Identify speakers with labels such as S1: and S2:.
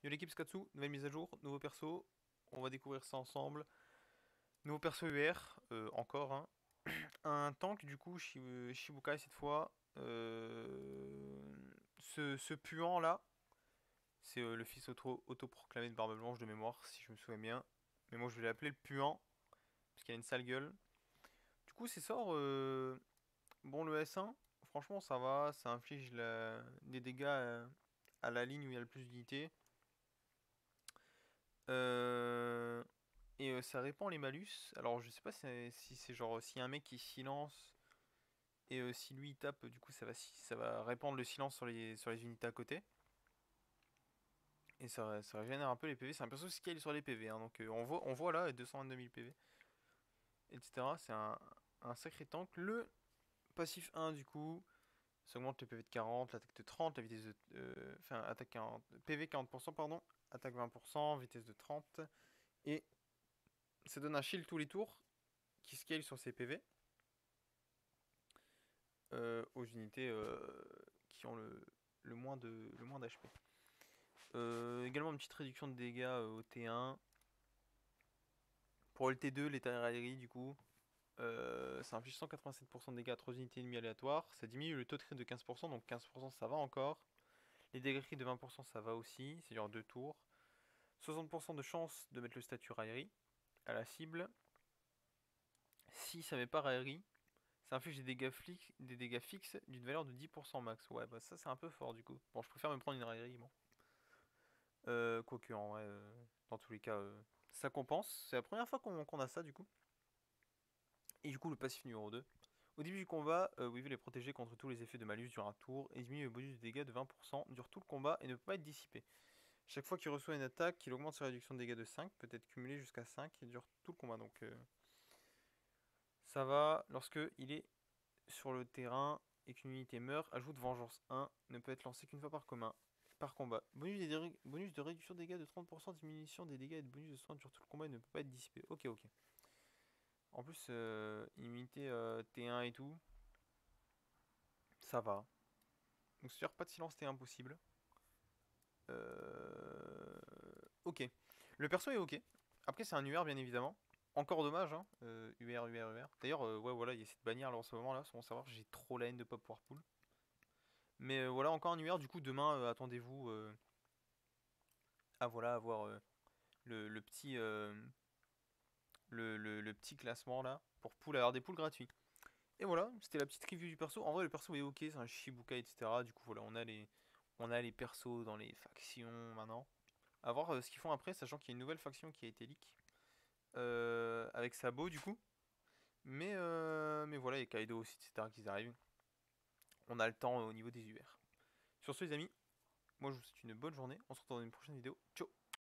S1: Yo l'équipe Skatsu, nouvelle mise à jour, nouveau perso, on va découvrir ça ensemble. Nouveau perso UR, encore hein. Un tank du coup, Shibukai cette fois. Ce puant là, c'est le fils autoproclamé de Barbe Blanche de mémoire, si je me souviens bien. Mais moi je vais l'appeler le puant, parce qu'il a une sale gueule. Du coup c'est sort, bon le S1, franchement ça va, ça inflige des dégâts à la ligne où il y a le plus d'unités. Euh, Et ça répand les malus. Alors je sais pas si c'est genre s'il y a un mec qui silence et si lui il tape, du coup ça va répandre le silence sur les unités à côté. Et ça régénère un peu les PV. C'est un perso scale sur les PV, hein, donc on voit là 222 000 PV, etc. C'est un sacré tank. Le passif 1 du coup, ça augmente le PV de 40, l'attaque de 30, la vitesse de... enfin attaque 40, PV 40%, pardon, attaque 20%, vitesse de 30. Et ça donne un shield tous les tours qui scale sur ses PV. Aux unités qui ont le moins d'HP. Également une petite réduction de dégâts au T1. Pour le T2, l'état raillerie du coup, ça inflige 187% de dégâts à 3 unités ennemies aléatoires. Ça diminue le taux de crit de 15%, donc 15% ça va encore. Les dégâts crit de 20% ça va aussi, c'est genre 2 tours. 60% de chance de mettre le statut raillerie à la cible. Si ça met pas raillerie, ça inflige des dégâts fixes d'une valeur de 10% max. Ouais, bah ça c'est un peu fort du coup. Bon, je préfère me prendre une raillerie, bon. Quoique en vrai, dans tous les cas, ça compense. C'est la première fois qu'on a ça du coup. Et du coup, le passif numéro 2. Au début du combat, Weevil est protégé contre tous les effets de malus durant un tour et diminue le bonus de dégâts de 20%, dure tout le combat et ne peut pas être dissipé. Chaque fois qu'il reçoit une attaque, il augmente sa réduction de dégâts de 5, peut être cumulé jusqu'à 5 et dure tout le combat. Donc ça va lorsque il est sur le terrain et qu'une unité meurt, ajoute Vengeance 1, ne peut être lancé qu'une fois par combat. Bonus de réduction de dégâts de 30%, diminution des dégâts et de bonus de soins sur tout le combat et ne peut pas être dissipé. Ok, ok. En plus, immunité T1 et tout, ça va. Donc c'est-à-dire pas de silence T1 possible. Ok. Le perso est ok. Après c'est un UR bien évidemment. Encore dommage, hein. UR, UR, UR. D'ailleurs, ouais, voilà, il y a cette bannière là en ce moment là, sans savoir, j'ai trop la haine de pas pouvoir pull. Mais voilà, encore un UR, du coup, demain, attendez-vous à voilà, avoir le petit, le petit classement là, pour pool, avoir des pools gratuits. Et voilà, c'était la petite review du perso. En vrai, le perso est ok, c'est un Shibuka, etc. Du coup, voilà, on a les persos dans les factions maintenant. À voir ce qu'ils font après, sachant qu'il y a une nouvelle faction qui a été leak. Avec Sabo, du coup. Mais voilà, il y a Kaido aussi, etc. qui arrivent. On a le temps au niveau des UR. Sur ce, les amis, moi je vous souhaite une bonne journée. On se retrouve dans une prochaine vidéo. Ciao!